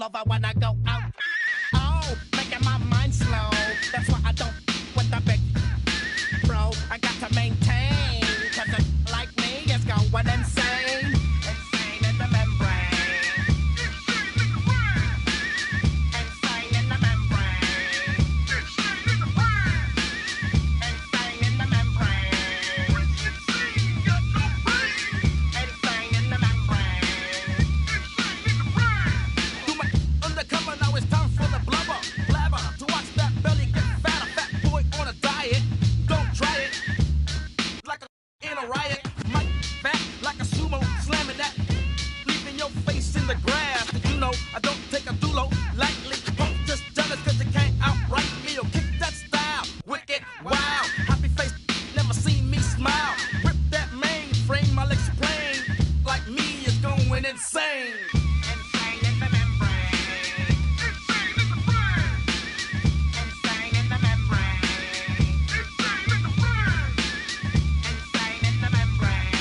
over when I go out. Oh, making my mind slow. That's why I don't with the big bro. I got to maintain, cause a like me is going insane. Insane in the membrane. Insane in the membrane. Insane in the brain. Insane in the membrane. Insane in the membrane. Do my undercover, now it's time for the blubber. Blabber, to watch that belly get fat. A fat boy on a diet. Don't try it. Like a in a riot. Might fat like a sumo, slamming that. Leaving your face in the grass. Did you know I don't take a dulo lightly? Don't just jealous cause you can't outright me. Or kick that style. Wicked, wow. Happy face, never seen me smile. Rip that mainframe, I'll explain. Like me is going insane. Insane in the membrane. Insane in the brain. Insane in the membrane. Insane in the brain. Insane in the membrane.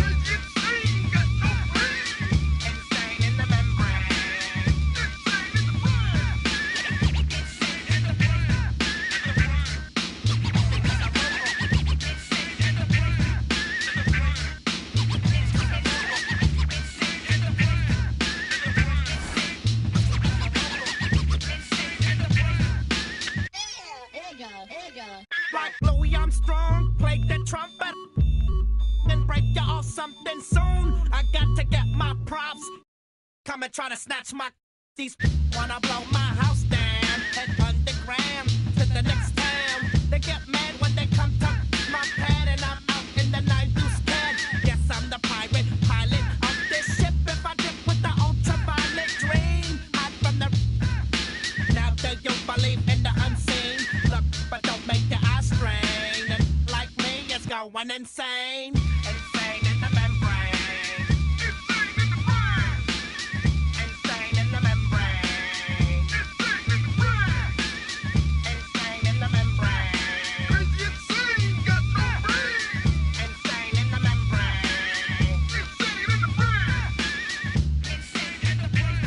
Insane got no brain. Insane in the membrane. Insane in the brain. Insane in the brain. Like Louis Armstrong, play the trumpet and break you off something soon. I got to get my props. Come and try to snatch my these wanna blow my house down and underground to the next town. They get mad when they come to my pad and I'm out in the 9-2 Yes, I'm the pirate pilot of this ship. If I dip with the ultraviolet dream, hide from the now do you believe in the unseen? Look, but don't make your eyes strain. And like me, it's going insane. Insane in the membrane. Insane in the brain. Insane in the membrane. Insane in the brain. Insane in the membrane. Insane got no brain. Insane in the membrane. Insane in the brain. Insane in the brain.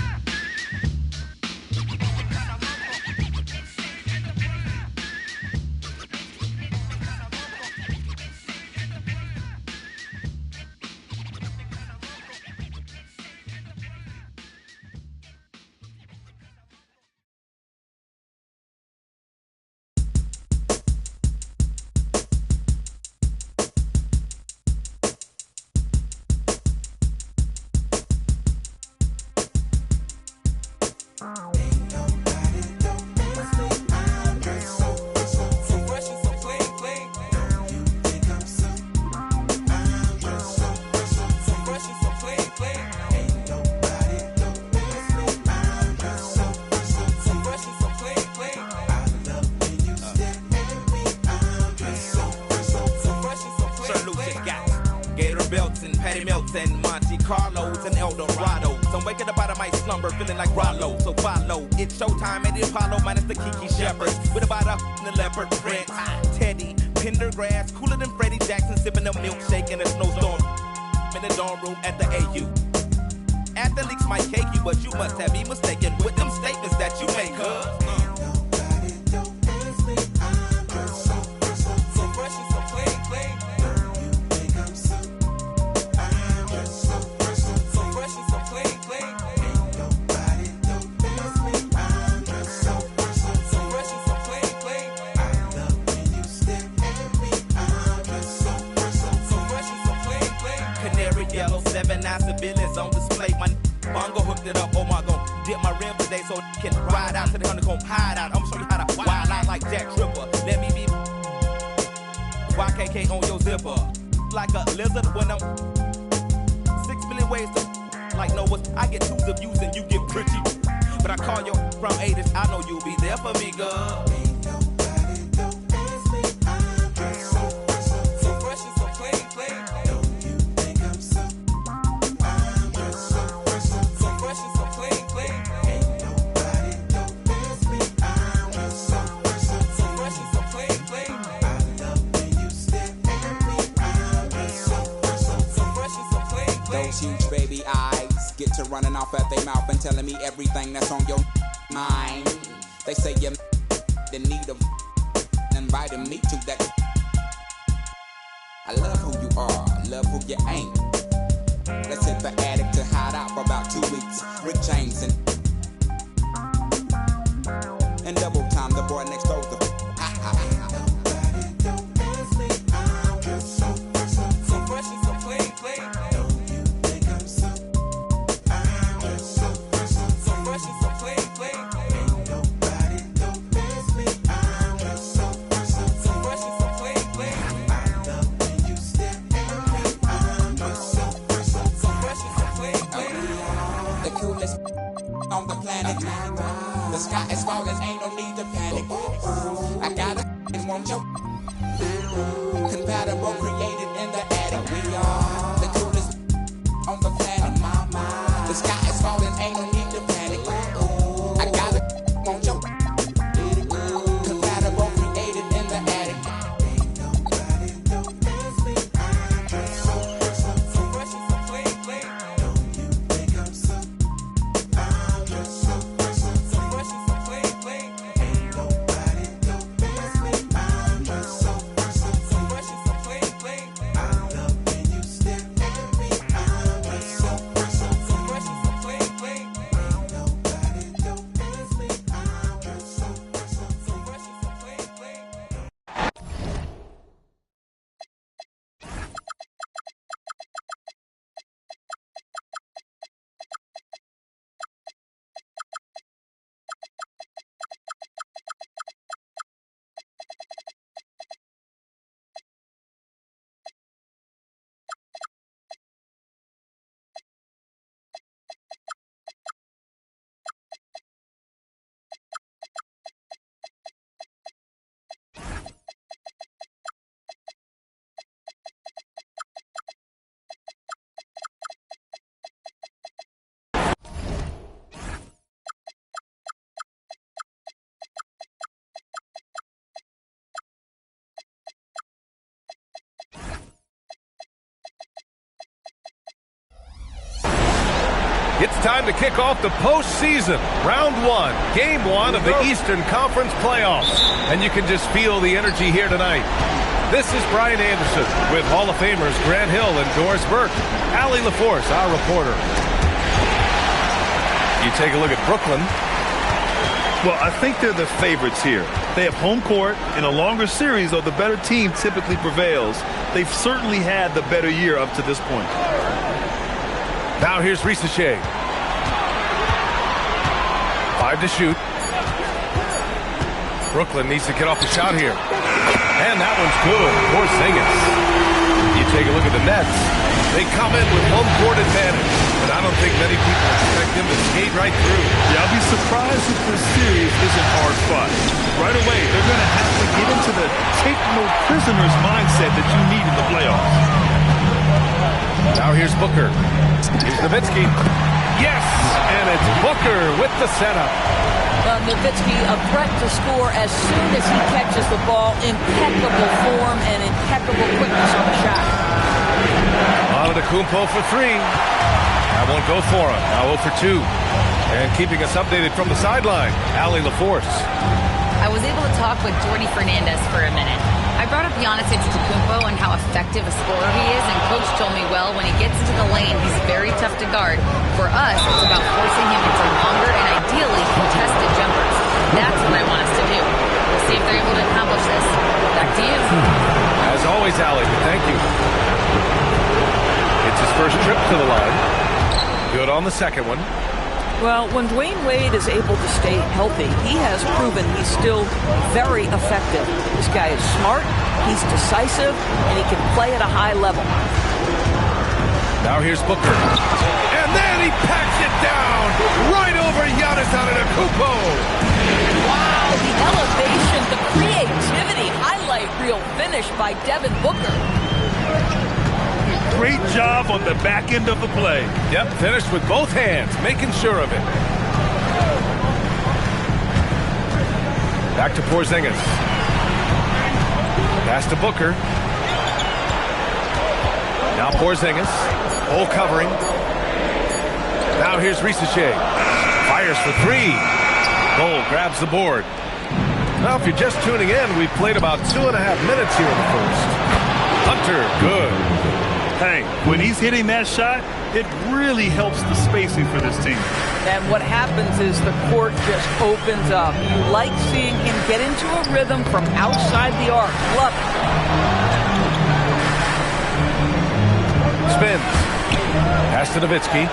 And Monte Carlos and El Dorado. So I'm waking up out of my slumber feeling like Rollo. So follow, it's showtime at the Apollo minus the Kiki Shepherds. With about a and the leopard Prince, Teddy, Pendergrass, cooler than Freddie Jackson, sipping a milkshake in a snowstorm in the dorm room at the AU. Athletes might cake you, but you must have me mistaken with them statements that you make, Yellow 7-9 civilians on display. My bongo hooked it up. Oh my god, dip my rim today so it can ride out to the honeycomb hide out. I'ma show you how to wild out like Jack Tripper. Let me be YKK on your zipper. Like a lizard when I'm 6 million ways to like Noah. I get twos of views and you get pretty. But I call you from 80s. I know you'll be there for me, girl. Huge baby eyes get to running off at their mouth and telling me everything that's on your mind. They say you're in need of inviting me to that. I love who you are, I love who you ain't. Let's hit the attic to hide out for about 2 weeks. Rick James and double time, the boy next door's the on the planet. The sky is falling, ain't no need to panic. I got a and won't you? Compatible, created in the attic. We are the coolest on the planet. The sky is falling, ain't no need to panic. I got a won't you? Compatible, created in the attic. Ain't nobody don't miss me. I'm just so fresh and so clean. Don't you think I'm so? I'm just so fresh and so clean. Ain't nobody don't miss me. I'm just so fresh and so clean. I love when you stare at me. I'm just so fresh and so clean. Ain't nobody don't miss me. I'm just so fresh and so clean. It's time to kick off the postseason, round one, game one of the Eastern Conference playoffs. And you can just feel the energy here tonight. This is Brian Anderson with Hall of Famers Grant Hill and Doris Burke. Ll6, our reporter. You take a look at Brooklyn. Well, I think they're the favorites here. They have home court. In a longer series, though, the better team typically prevails. They've certainly had the better year up to this point. Now here's Ll6. 5 to shoot. Brooklyn needs to get off the shot here. And that one's good. Porzingis. You take a look at the Nets. They come in with home court advantage. But I don't think many people expect them to skate right through. Yeah, I'll be surprised if this series isn't hard fought. Right away, they're going to have to get into the take no prisoners mindset that you need in the playoffs. Now here's Booker. Here's Nowitzki. Yes! And it's Booker with the setup. Nowitzki, a threat to score as soon as he catches the ball. Impeccable form and impeccable quickness on the shot. Antetokounmpo for 3. That won't go for him. Now 0 for 2. And keeping us updated from the sideline, Ll6. I was able to talk with Jordy Fernandez for a minute. I brought up Giannis Antetokounmpo and how effective a scorer he is, and Coach told me, well, when he gets into the lane, he's very tough to guard. For us, it's about forcing him into longer and ideally contested jumpers. That's what I want us to do. We'll see if they're able to accomplish this. Back to you. As always, Allie, thank you. It's his first trip to the line. Good on the second one. Well, when Dwayne Wade is able to stay healthy, he has proven he's still very effective. This guy is smart, he's decisive, and he can play at a high level. Now here's Booker. And then he packs it down right over Giannis Antetokounmpo. Wow, the elevation, the creativity, highlight reel finish by Devin Booker. Great job on the back end of the play. Yep, finished with both hands, making sure of it. Back to Porzingis. Pass to Booker. Now Porzingis. Hole covering. Now here's Risache. Fires for three. Cole grabs the board. Now, if you're just tuning in, we've played about 2.5 minutes here in the first. Hunter, good. Hey, when he's hitting that shot, it really helps the spacing for this team. And what happens is the court just opens up. You like seeing him get into a rhythm from outside the arc. Love it. Spins. Pass to Nowitzki.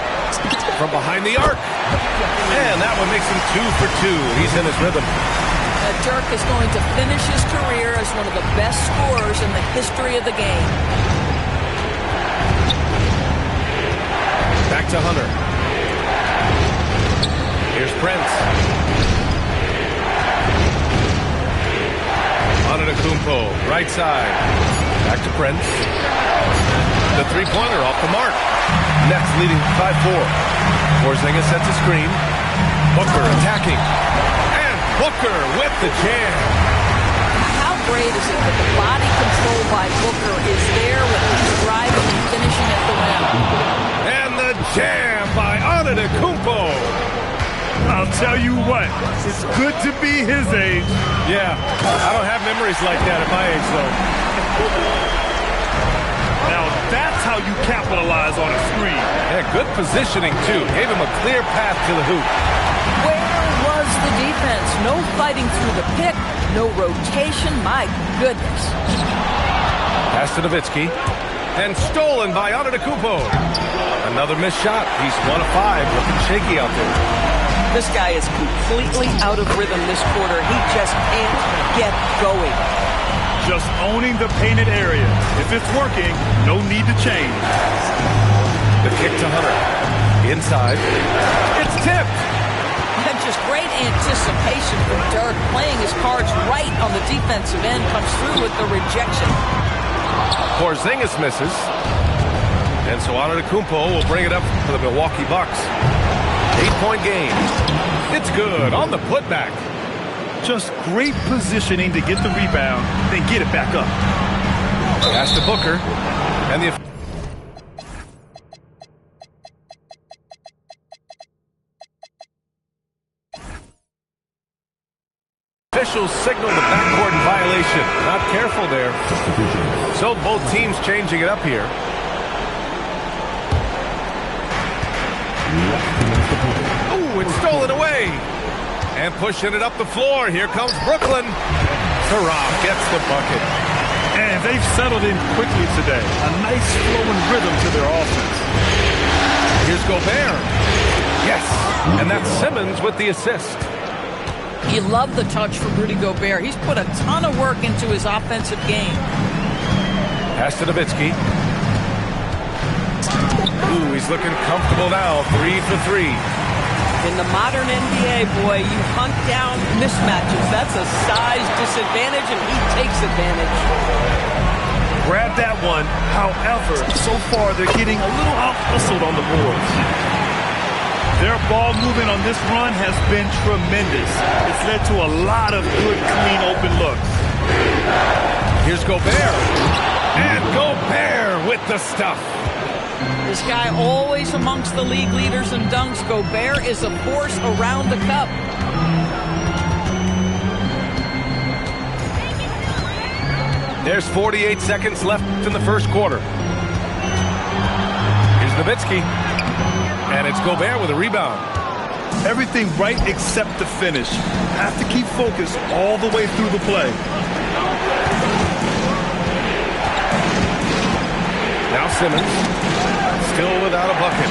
From behind the arc. And that one makes him 2 for 2. He's in his rhythm. Dirk is going to finish his career as one of the best scorers in the history of the game. Back to Hunter. Here's Prince. Antetokounmpo, right side. Back to Prince. The three-pointer off the mark. Nets leading 5-4. Porzingis sets a screen. Booker attacking. And Booker with the jam. How great is it that the body control by Booker is there when he's driving and finishing at the rim? And the jam by Antetokounmpo. I'll tell you what, it's good to be his age. Yeah, I don't have memories like that at my age, though. Now that's how you capitalize on a screen. Yeah, good positioning, too. Gave him a clear path to the hoop. Where was the defense? No fighting through the pick, no rotation. My goodness. Pass to Nowitzki. And stolen by Antetokounmpo. Another missed shot. He's 1 of 5, looking shaky out there. This guy is completely out of rhythm this quarter. He just can't get going. Just owning the painted area. If it's working, no need to change. The kick to Hunter. Inside. It's tipped. And just great anticipation from Dirk, playing his cards right on the defensive end, comes through with the rejection. Porzingis misses. And so Antetokounmpo will bring it up for the Milwaukee Bucks. 8-point game. It's good on the putback. Just great positioning to get the rebound, then get it back up. Pass to Booker. And the officials signal the backcourt violation. Not careful there. So both teams changing it up here. Ooh, it's stolen away. And pushing it up the floor. Here comes Brooklyn. Taram gets the bucket. And they've settled in quickly today. A nice flowing rhythm to their offense. Here's Gobert. Yes. And that's Simmons with the assist. You love the touch from Rudy Gobert. He's put a ton of work into his offensive game. Pass to Nowitzki. Ooh, he's looking comfortable now. 3 for 3. In the modern NBA, boy, you hunt down mismatches. That's a size disadvantage, and he takes advantage. Grab that one. However, so far they're getting a little out-hustled on the boards. Their ball movement on this run has been tremendous. It's led to a lot of good, clean, open looks. Here's Gobert. And Gobert with the stuff. This guy always amongst the league leaders in dunks. Gobert is a force around the cup. There's 48 seconds left in the first quarter. Here's Nowitzki. And it's Gobert with a rebound. Everything right except the finish. Have to keep focused all the way through the play. Now Simmons, still without a bucket.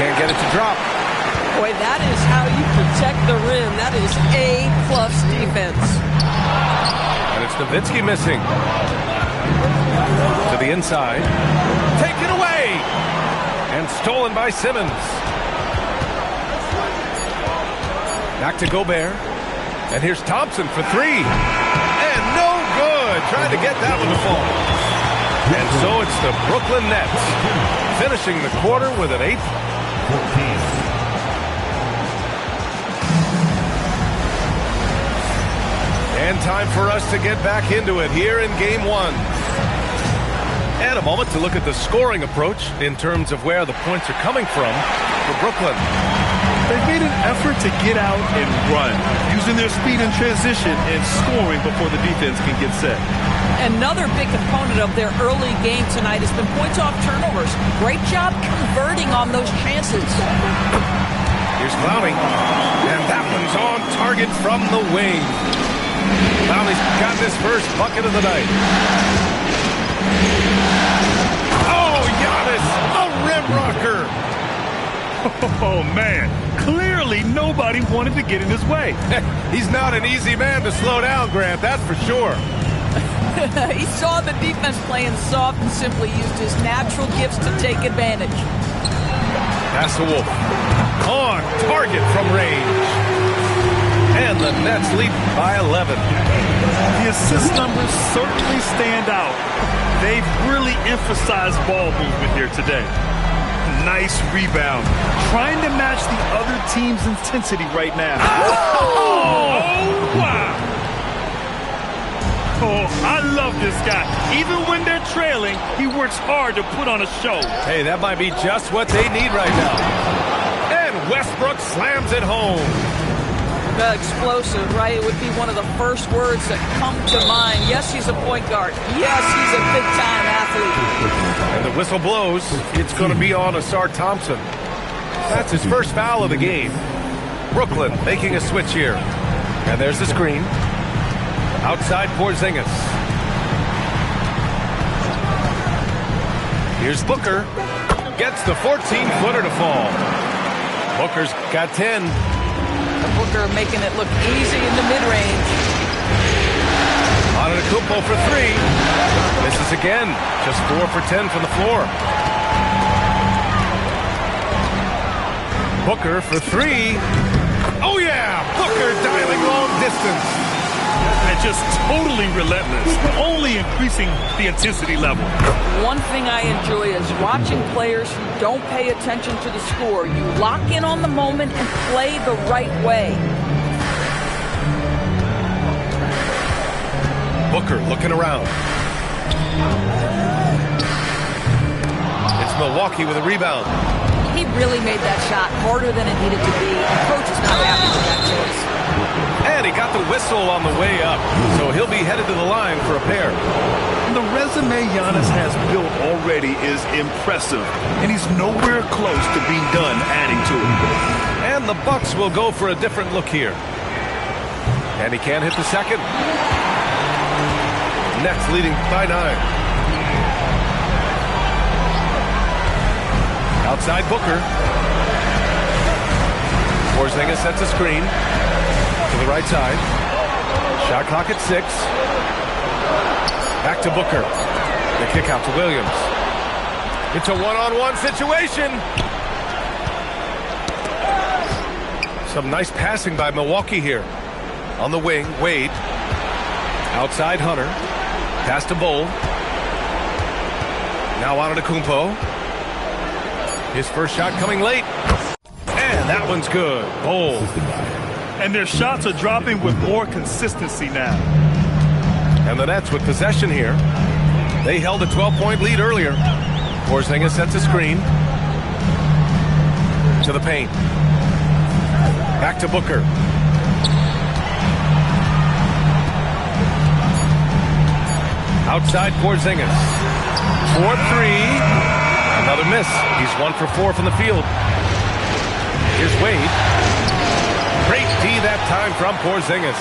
Can't get it to drop. Boy, that is how you protect the rim. That is A+ defense. And it's Nowitzki missing. To the inside. Taken away! And stolen by Simmons. Back to Gobert. And here's Thompson for 3. And no good. Trying to get that one to fall. And so it's the Brooklyn Nets finishing the quarter with an 8-14. And time for us to get back into it here in Game 1. And a moment to look at the scoring approach in terms of where the points are coming from for Brooklyn. They've made an effort to get out and run, using their speed in transition and scoring before the defense can get set. Another big component of their early game tonight has been points off turnovers. Great job converting on those chances. Here's Clowney, and that one's on target from the wing. Clowney's got his first bucket of the night. Oh, Giannis, a rim rocker. Oh, man. Clearly, nobody wanted to get in his way. He's not an easy man to slow down, Grant, that's for sure. He saw the defense playing soft and simply used his natural gifts to take advantage. Pass to Wolf. On target from range. And the Nets lead by 11. The assist numbers certainly stand out. They've really emphasized ball movement here today. Nice rebound. Trying to match the other team's intensity right now. Oh, wow. Oh, I love this guy. Even when they're trailing, he works hard to put on a show. Hey, that might be just what they need right now. And Westbrook slams it home. Explosive, right? It would be one of the first words that come to mind. Yes, he's a point guard. Yes, he's a big-time athlete. And the whistle blows. It's going to be on Asar Thompson. That's his first foul of the game. Brooklyn making a switch here. And there's the screen. Outside Porzingis. Here's Booker. Gets the 14-footer to fall. Booker's got 10. Booker making it look easy in the mid-range. Antetokounmpo for three. Misses again. Just 4 for 10 from the floor. Booker for three. Oh, yeah! Booker dialing long distance. And just totally relentless, only increasing the intensity level. One thing I enjoy is watching players who don't pay attention to the score. You lock in on the moment and play the right way. Booker looking around. It's Milwaukee with a rebound. He really made that shot harder than it needed to be. The coach is not happy with that choice. And he got the whistle on the way up, so he'll be headed to the line for a pair. The resume Giannis has built already is impressive, and he's nowhere close to being done adding to it. And the Bucks will go for a different look here. And he can't hit the second. Nets leading by 9. Outside Booker. Porzingis sets a screen to the right side. Shot clock at 6. Back to Booker. The kick out to Williams. It's a one-on-one situation. Some nice passing by Milwaukee here. On the wing, Wade. Outside Hunter. Pass to Bowl. Now Antetokounmpo. His first shot coming late. And that one's good. Bowl. And their shots are dropping with more consistency now. And the Nets with possession here. They held a 12-point lead earlier. Porzingis sets a screen. To the paint. Back to Booker. Outside Porzingis. 4-3. Another miss. He's 1 for 4 from the field. Here's Wade. Great D that time from Porzingis.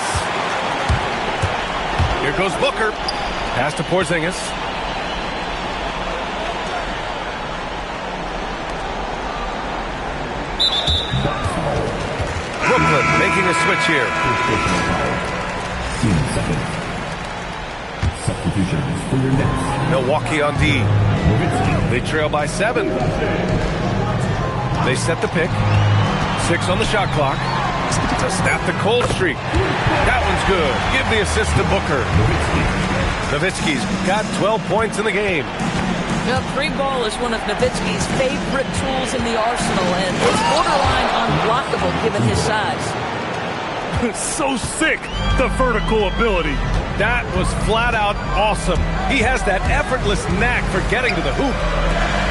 Here goes Booker. Pass to Porzingis. Brooklyn making a switch here. Substitutions for your Nets. Milwaukee on D. They trail by 7. They set the pick. 6 on the shot clock. To snap the cold streak. That one's good. Give the assist to Booker. Nowitzki's got 12 points in the game. Now, three ball is one of Nowitzki's favorite tools in the arsenal, and it's borderline unblockable given his size. So sick, the vertical ability. That was flat out awesome. He has that effortless knack for getting to the hoop.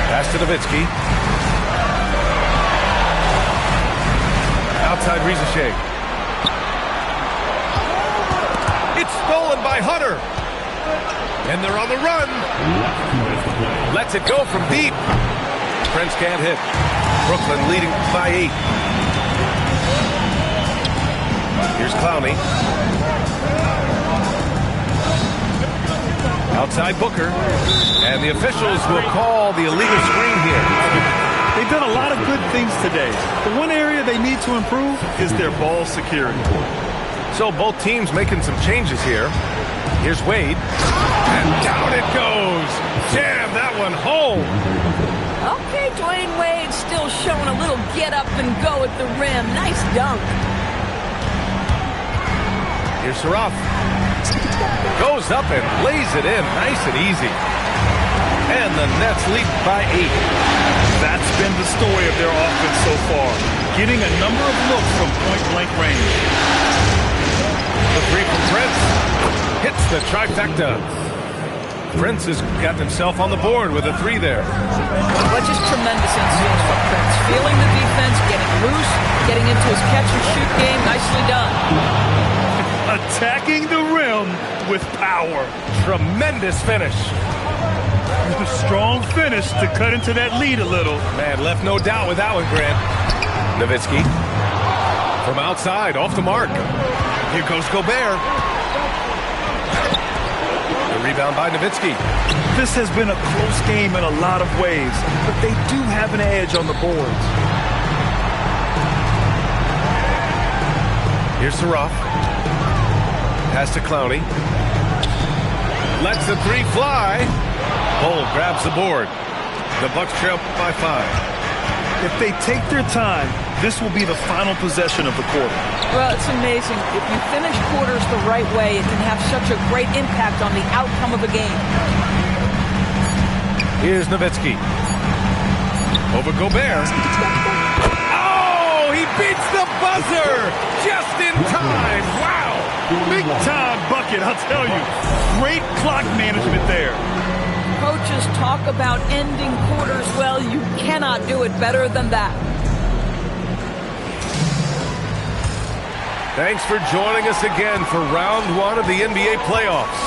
Pass to Nowitzki. Outside Rizachet. It's stolen by Hunter. And they're on the run. Lets it go from deep. Prince can't hit. Brooklyn leading by 8. Here's Clowney. Outside Booker. And the officials will call the illegal screen here. They've done a lot of good things today. The one area they need to improve is their ball security. So both teams making some changes here. Here's Wade. And down it goes. Jam that one home. Okay, Dwayne Wade still showing a little get up and go at the rim. Nice dunk. Here's Saraf. Goes up and lays it in. Nice and easy. And the Nets lead by 8. That's been the story of their offense so far. Getting a number of looks from point-blank range. The three from Prince. Hits the trifecta. Prince has got himself on the board with a 3 there. But just tremendous instincts from Prince. Feeling the defense, getting loose, getting into his catch-and-shoot game. Nicely done. Attacking the rim with power. Tremendous finish. A strong finish to cut into that lead a little. Man, left no doubt with that one, Grant. Nowitzki. From outside, off the mark. Here goes Gobert. The rebound by Nowitzki. This has been a close game in a lot of ways, but they do have an edge on the boards. Here's Saraf. Pass to Clowney. Lets the 3 fly. Bull grabs the board. The Bucks trail by 5. If they take their time, this will be the final possession of the quarter. Well, it's amazing. If you finish quarters the right way, it can have such a great impact on the outcome of a game. Here's Nowitzki. Over Gobert. Oh, he beats the buzzer just in time. Wow. Big time bucket, I'll tell you. Great clock management there. Coaches talk about ending quarters well. You cannot do it better than that. Thanks for joining us again for round 1 of the NBA playoffs.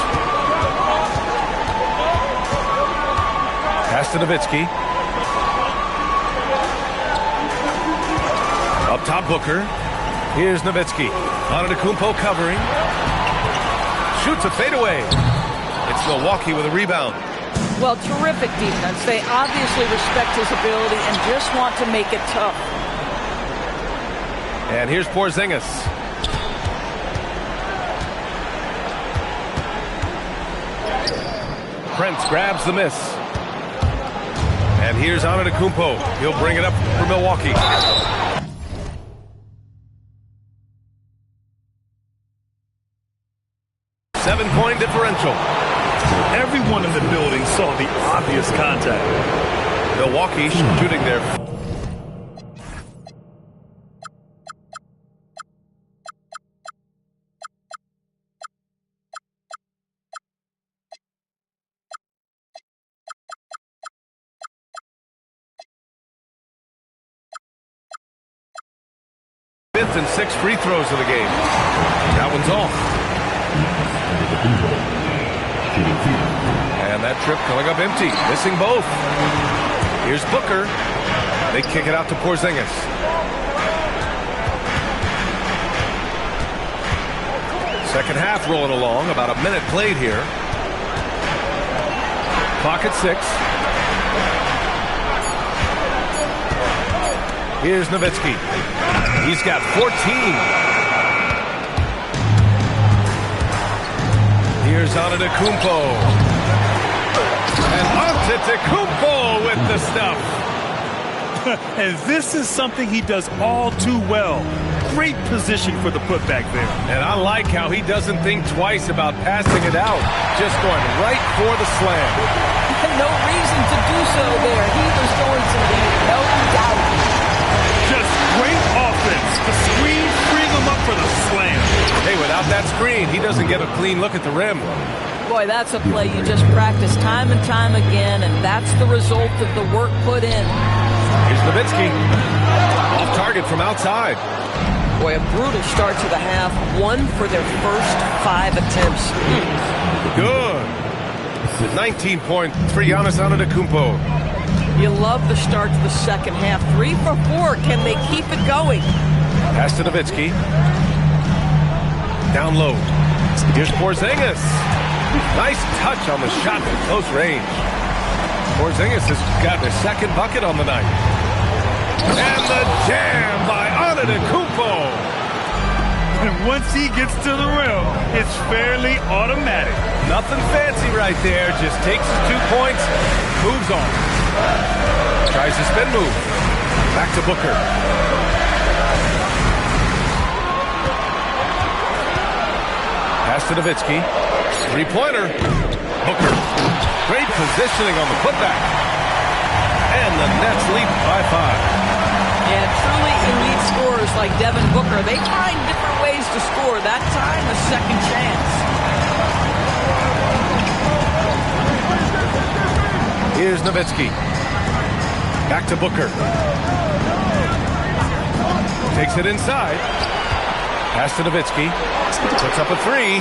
Pass to Nowitzki. Up top, Booker. Here's Nowitzki. Antetokounmpo covering. Shoots a fadeaway. It's Milwaukee with a rebound. Well, terrific defense. They obviously respect his ability and just want to make it tough. And here's Porzingis. Prince grabs the miss. And here's Antetokounmpo. He'll bring it up for Milwaukee. Seven-point differential. Everyone in the building saw the obvious contact. Milwaukee shooting their fifth and sixth free throws of the game. That one's off. And that trip coming up empty, missing both. Here's Booker. They kick it out to Porzingis. Second half rolling along, about a minute played here. Clock at 6. Here's Nowitzki. He's got 14. Here's Antetokounmpo. And Antetokounmpo with the stuff. And this is something he does all too well. Great position for the putback there. And I like how he doesn't think twice about passing it out. Just going right for the slam. No reason to do so there. He was going to lead, no doubt. Just great offense. The screen freeing him up for the slam. Hey, without Without that screen, he doesn't get a clean look at the rim. Boy, that's a play you just practice time and time again, and that's the result of the work put in. Here's Nowitzki. Off target from outside. Boy, a brutal start to the half. 1 for their first 5 attempts. Good. 19 points for Giannis Antetokounmpo. You love the start to the second half. 3 for 4. Can they keep it going? Pass to Nowitzki. Down low. Here's Porzingis. Nice touch on the shot from close range. Porzingis has got his second bucket on the night. And the jam by Antetokounmpo. And once he gets to the rim, it's fairly automatic. Nothing fancy right there. Just takes his 2 points, moves on. Tries a spin move. Back to Booker. Pass to Nowitzki. Three-pointer. Booker. Great positioning on the putback. And the Nets lead by 5. Yeah, truly elite scorers like Devin Booker. They find different ways to score. That time, a second chance. Here's Nowitzki. Back to Booker. Takes it inside. Pass to Nowitzki. Puts up a 3.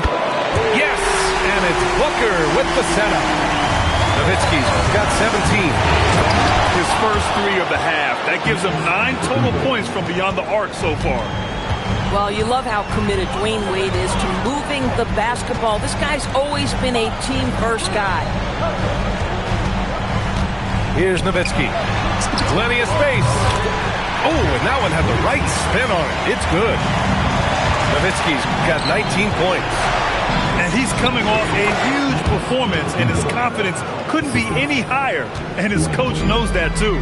Yes! And it's Booker with the setup. Nowitzki's got 17. His first 3 of the half. That gives him 9 total points from beyond the arc so far. Well, you love how committed Dwayne Wade is to moving the basketball. This guy's always been a team-first guy. Here's Nowitzki. Plenty of space. Oh, and that one had the right spin on it. It's good. Nowitzki's got 19 points. And he's coming off a huge performance, and his confidence couldn't be any higher. And his coach knows that, too.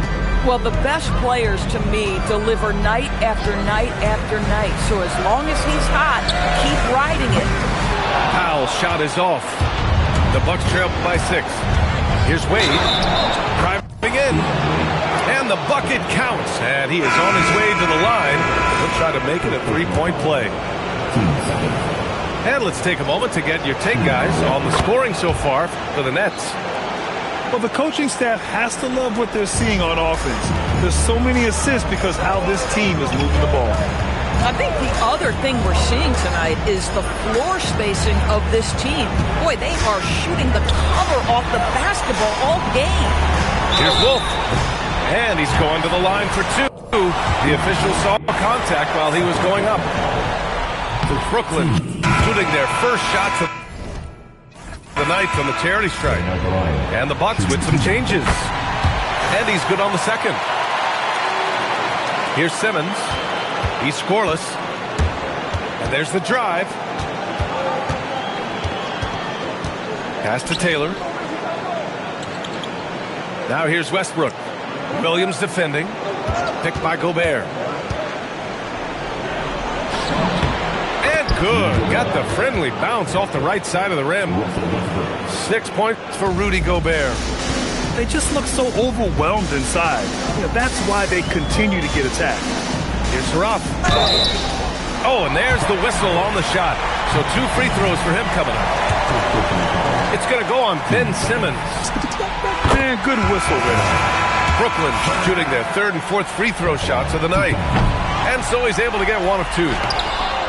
Well, the best players, to me, deliver night after night after night. So as long as he's hot, keep riding it. Powell's shot is off. The Bucks trail by 6. Here's Wade. Driving in. And the bucket counts. And he is on his way to the line. He'll try to make it a 3-point play. And let's take a moment to get your take, guys, on the scoring so far for the Nets. Well, the coaching staff has to love what they're seeing on offense. There's so many assists because how this team is moving the ball. I think the other thing we're seeing tonight is the floor spacing of this team. Boy, they are shooting the cover off the basketball all game. Here's Wolf. And he's going to the line for 2. The official saw contact while he was going up. Brooklyn shooting their first shots of the night from the charity strike. And the Bucks with some changes. And he's good on the second. Here's Simmons. He's scoreless. And there's the drive. Pass to Taylor. Now here's Westbrook. Williams defending. Picked by Gobert. Good. Got the friendly bounce off the right side of the rim. 6 points for Rudy Gobert. They just look so overwhelmed inside. That's why they continue to get attacked. Here's Ruff. Oh, and there's the whistle on the shot. So 2 free throws for him coming up. It's going to go on Ben Simmons. Man, good whistle there. Brooklyn shooting their 3rd and 4th free throw shots of the night. And so he's able to get 1 of 2.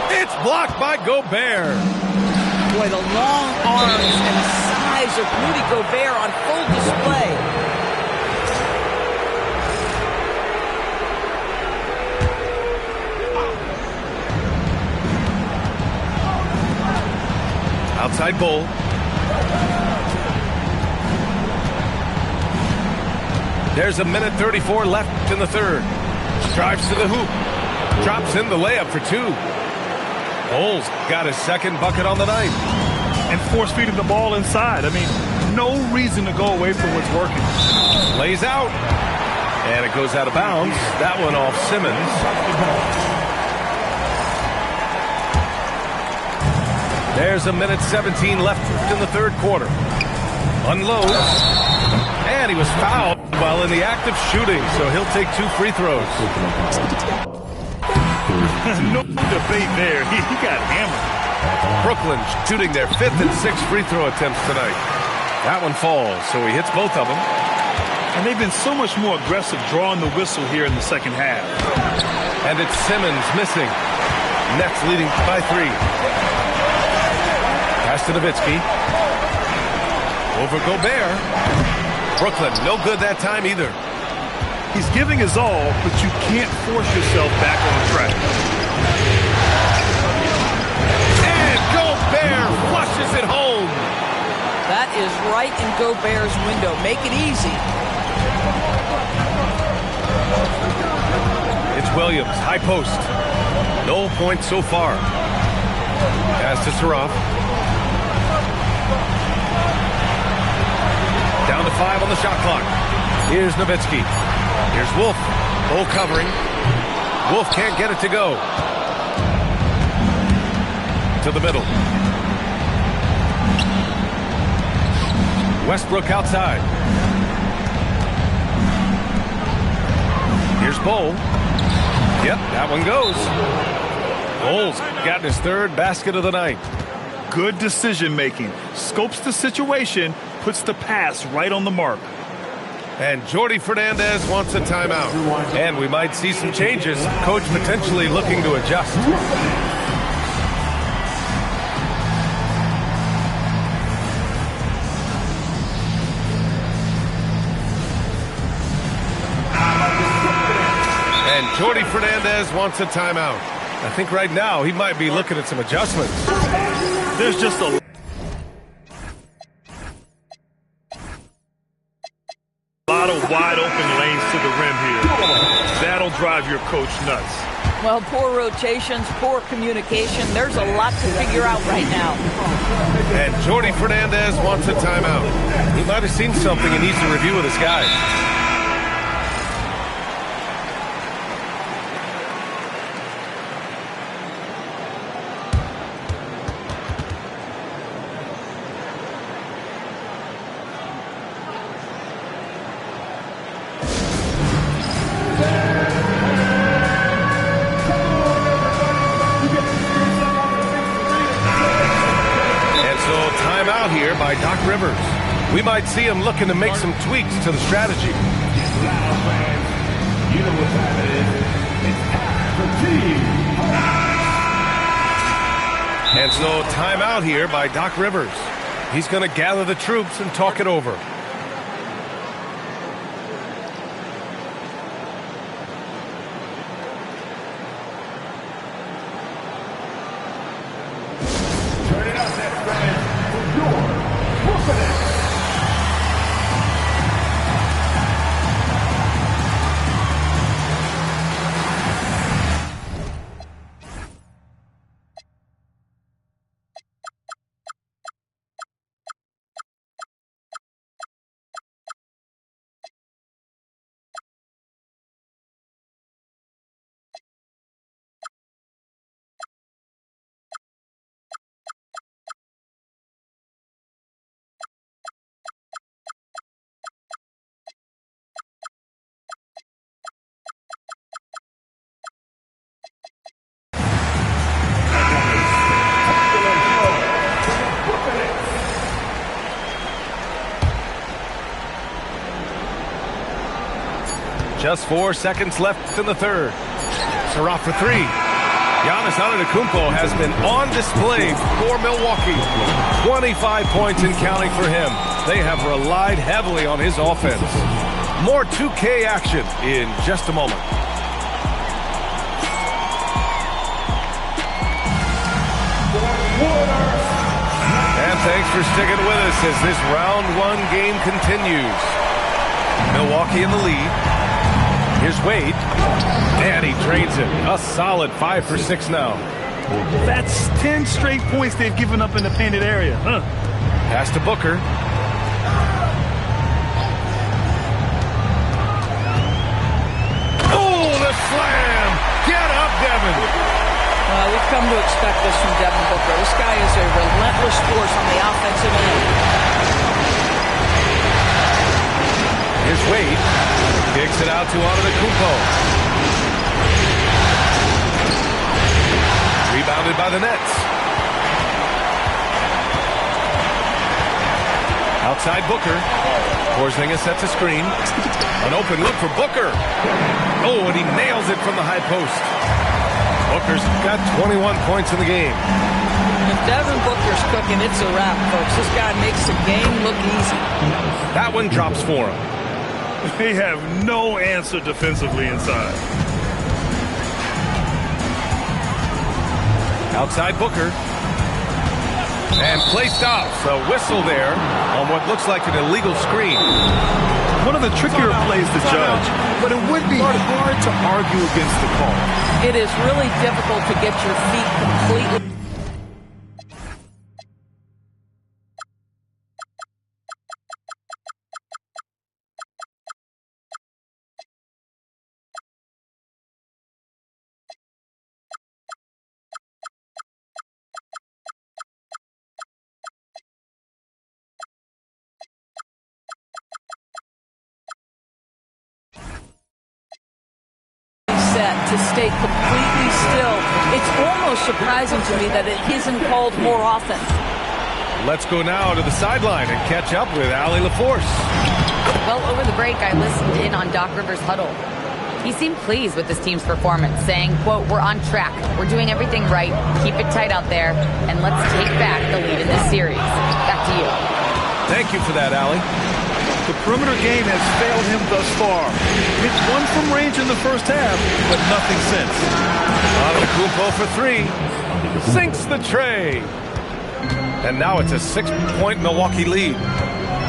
It's blocked by Gobert. Boy, the long arms and size of Rudy Gobert on full display. Outside Bull. There's 1:34 left in the 3rd. Drives to the hoop. Drops in the layup for 2. Bull's got his 2nd bucket on the night. And force-feeding the ball inside. I mean, no reason to go away from what's working. Lays out. And it goes out of bounds. That one off Simmons. There's 1:17 left in the 3rd quarter. Unloads. And he was fouled while in the act of shooting, so he'll take 2 free throws. No debate there. He got hammered. Brooklyn shooting their 5th and 6th free throw attempts tonight. That one falls, so he hits both of them. And they've been so much more aggressive drawing the whistle here in the second half. And it's Simmons missing. Nets leading by 3. Pass to Nowitzki. Over Gobert. Brooklyn, no good that time either. He's giving his all, but you can't force yourself back on track. And Gobert flushes it home. That is right in Gobert's window. Make it easy. It's Williams, high post. No points so far. Pass to Saraf. Down to 5 on the shot clock. Here's Nowitzki. Here's Wolf. Full covering. Wolf can't get it to go. To the middle. Westbrook outside. Here's Bol. Yep, that one goes. Bol's gotten his 3rd basket of the night. Good decision making. Scopes the situation, puts the pass right on the mark. And Jordy Fernandez wants a timeout. And we might see some changes. Coach potentially looking to adjust. And Jordy Fernandez wants a timeout. I think right now he might be looking at some adjustments. There's just a lot of wide open lanes to the rim here. That'll drive your coach nuts. Well, poor rotations, poor communication. There's a lot to figure out right now. And Jordy Fernandez wants a timeout. He might have seen something and needs to review with his guys. Here by Doc Rivers. We might see him looking to make some tweaks to the strategy. And so timeout here by Doc Rivers. He's going to gather the troops and talk it over. Just 4 seconds left in the 3rd. Saraf for 3. Giannis Antetokounmpo has been on display for Milwaukee. 25 points and counting for him. They have relied heavily on his offense. More 2K action in just a moment. And thanks for sticking with us as this round 1 game continues. Milwaukee in the lead. Here's Wade, and he drains it. A solid 5 for 6 now. That's 10 straight points they've given up in the painted area. Pass to Booker. Oh, the slam! Get up, Devin! We've come to expect this from Devin Booker. This guy is a relentless force on the offensive end. Here's Wade. Kicks it out to Antetokounmpo. Rebounded by the Nets. Outside Booker. Porzingis sets a screen. An open look for Booker. Oh, and he nails it from the high post. Booker's got 21 points in the game. If Devin Booker's cooking, it's a wrap, folks. This guy makes the game look easy. That one drops for him. They have no answer defensively inside. Outside Booker. And play stops. A whistle there on what looks like an illegal screen. One of the trickier plays to judge, but it would be hard to argue against the call. It is really difficult to get your feet completely. To stay completely still. It's almost surprising to me that it isn't called more often. Let's go now to the sideline and catch up with Ll6. Well, over the break, I listened in on Doc Rivers' huddle. He seemed pleased with this team's performance, saying, quote, "We're on track. We're doing everything right. Keep it tight out there, and let's take back the lead in this series." Back to you. Thank you for that, Allie. The perimeter game has failed him thus far. Hit one from range in the first half, but nothing since. Antetokounmpo for three. Sinks the tray. And now it's a 6-point Milwaukee lead.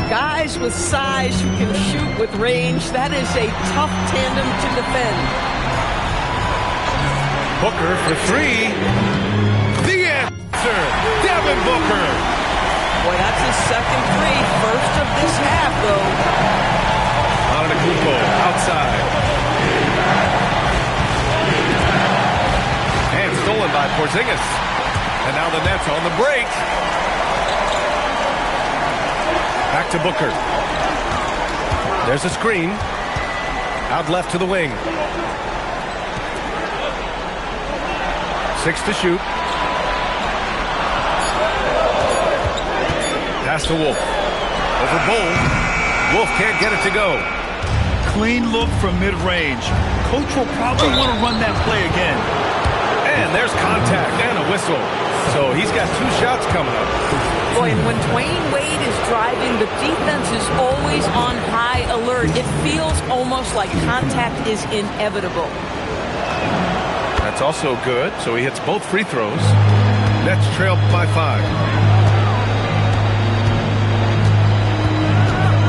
Guys with size who can shoot with range, that is a tough tandem to defend. Booker for three. The answer, Devin Booker. Boy, that's his second three. First of this half, though. Antetokounmpo outside. And stolen by Porzingis. And now the Nets on the break. Back to Booker. There's a screen. Out left to the wing. 6 to shoot. Pass to Wolf. Over Bull. Wolf can't get it to go. Clean look from mid-range. Coach will probably want to run that play again. And there's contact and a whistle. So he's got 2 shots coming up. Boy, and when Dwayne Wade is driving, the defense is always on high alert. It feels almost like contact is inevitable. That's also good. So he hits both free throws. Nets trail by 5.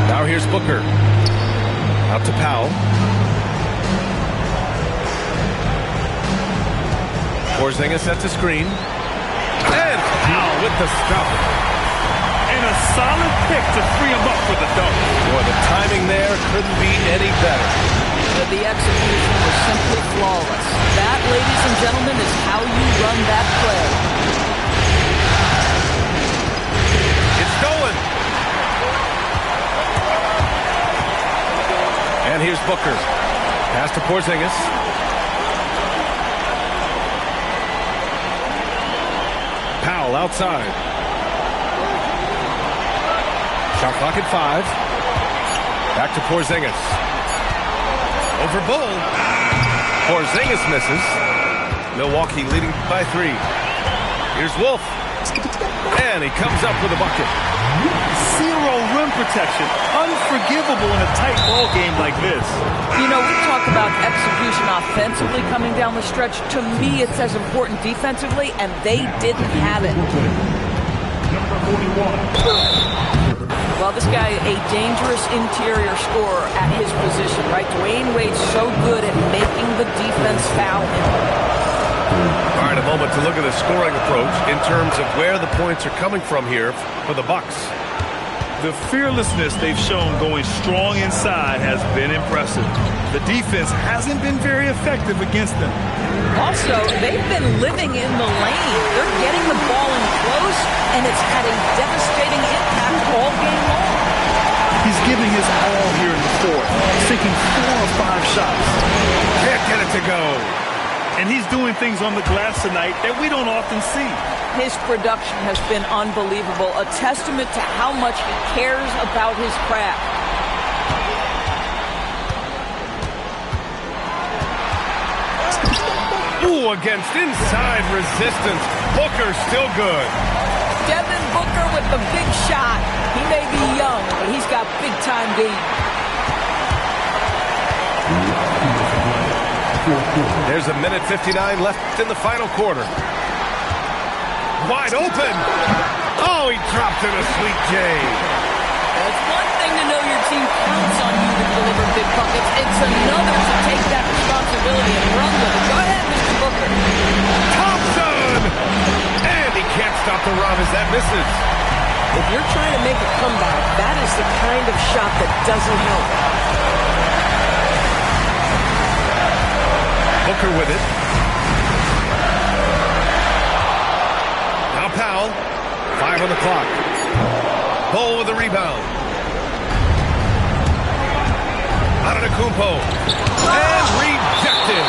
Now here's Booker. Out to Powell. Porzingis sets a screen. And Powell with the stuff. And a solid pick to free him up for the dunk. Boy, the timing there couldn't be any better. The execution was simply flawless. That, ladies and gentlemen, is how you run that play. It's stolen. And here's Booker. Pass to Porzingis. Powell outside. Shot clock at 5. Back to Porzingis. Over Bull. Porzingis misses. Milwaukee leading by 3. Here's Wolf. And he comes up with a bucket. Zero rim protection. Unforgivable in a tight ball game like this. You know, we talk about execution offensively coming down the stretch. To me, it's as important defensively, and they didn't have it. Well, this guy, a dangerous interior scorer at his position, right? Dwayne Wade's so good at making the defense foul him. All right, a moment to look at the scoring approach in terms of where the points are coming from here for the Bucks. The fearlessness they've shown going strong inside has been impressive. The defense hasn't been very effective against them. Also, they've been living in the lane. They're getting the ball in close, and it's had a devastating impact all game long. He's giving his all here in the fourth, sinking 4 or 5 shots. Can't get it to go. And he's doing things on the glass tonight that we don't often see. His production has been unbelievable, a testament to how much he cares about his craft. Ooh, against inside resistance. Booker still good. Devin Booker with the big shot. He may be young, but he's got big-time game. There's a minute 59 left in the final quarter. Wide open. Oh, he dropped in a sweet J. It's one thing to know your team counts on you to deliver big buckets. It's another to take that responsibility and run with it. Go ahead, Mr. Booker. Thompson! And he can't stop the run as that misses. If you're trying to make a comeback, that is the kind of shot that doesn't help. Booker with it. Now Powell. 5 on the clock. Bull with the rebound. Antetokounmpo. And rejected.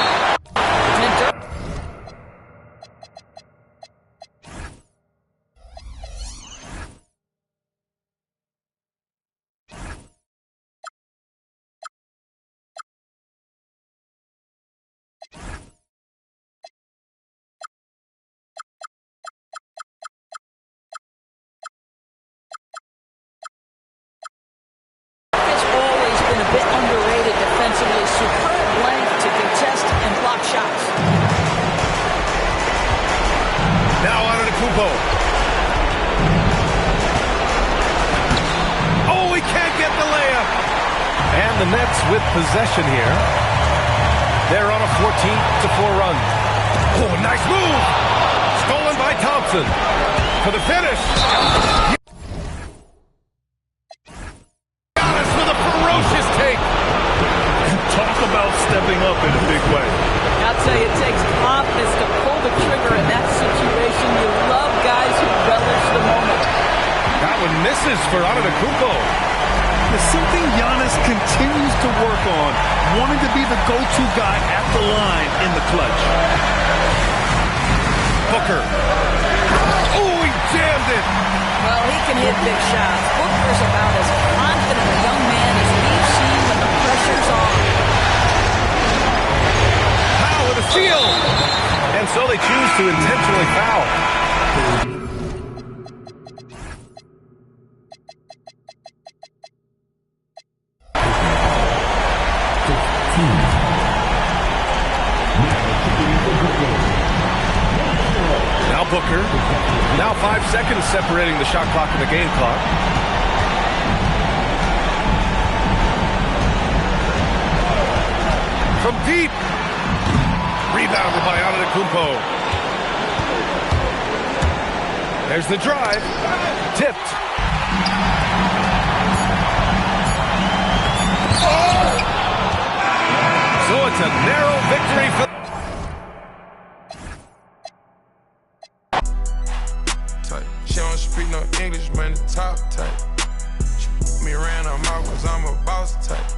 Bit underrated defensively, superb length to contest and block shots. Now Antetokounmpo. Oh, he can't get the layup. And the Nets with possession here. They're on a 14-4 run. Oh, nice move. Stolen by Thompson. For the finish. Talk about stepping up in a big way. I'll tell you, it takes confidence to pull the trigger in that situation. You love guys who relish the moment. That one misses for Antetokounmpo. There's something Giannis continues to work on, wanting to be the go-to guy at the line in the clutch. Booker. Oh, he jammed it. Well, he can hit big shots. Booker's about as confident a young man as we've seen when the pressure's on. With a steal. And so they choose to intentionally foul. Now Booker. Now 5 seconds separating the shot clock and the game clock. From deep. Rebounded by Antetokounmpo. There's the drive. Tipped. Oh! So it's a narrow victory for... She don't speak no English, man, the top type. She put me around her mouth cause I'm a boss type.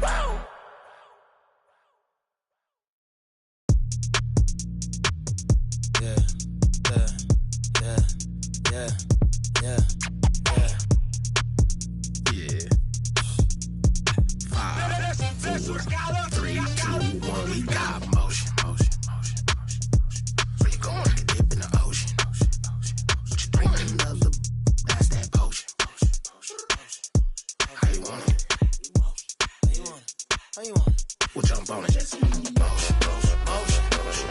Wow. We'll jump on it. Motion, motion, motion,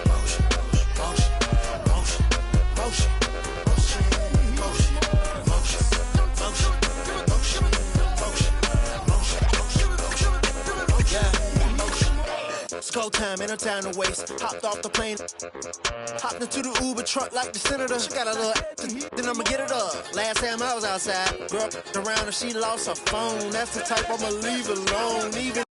motion, motion, motion, motion, motion, motion, motion, It's go time, ain't no time to waste. Hopped off the plane, hopped into the Uber truck like the senator. She got a little, then I'ma get it up. Last time I was outside, girl around and she lost her phone. That's the type I'ma leave alone, even.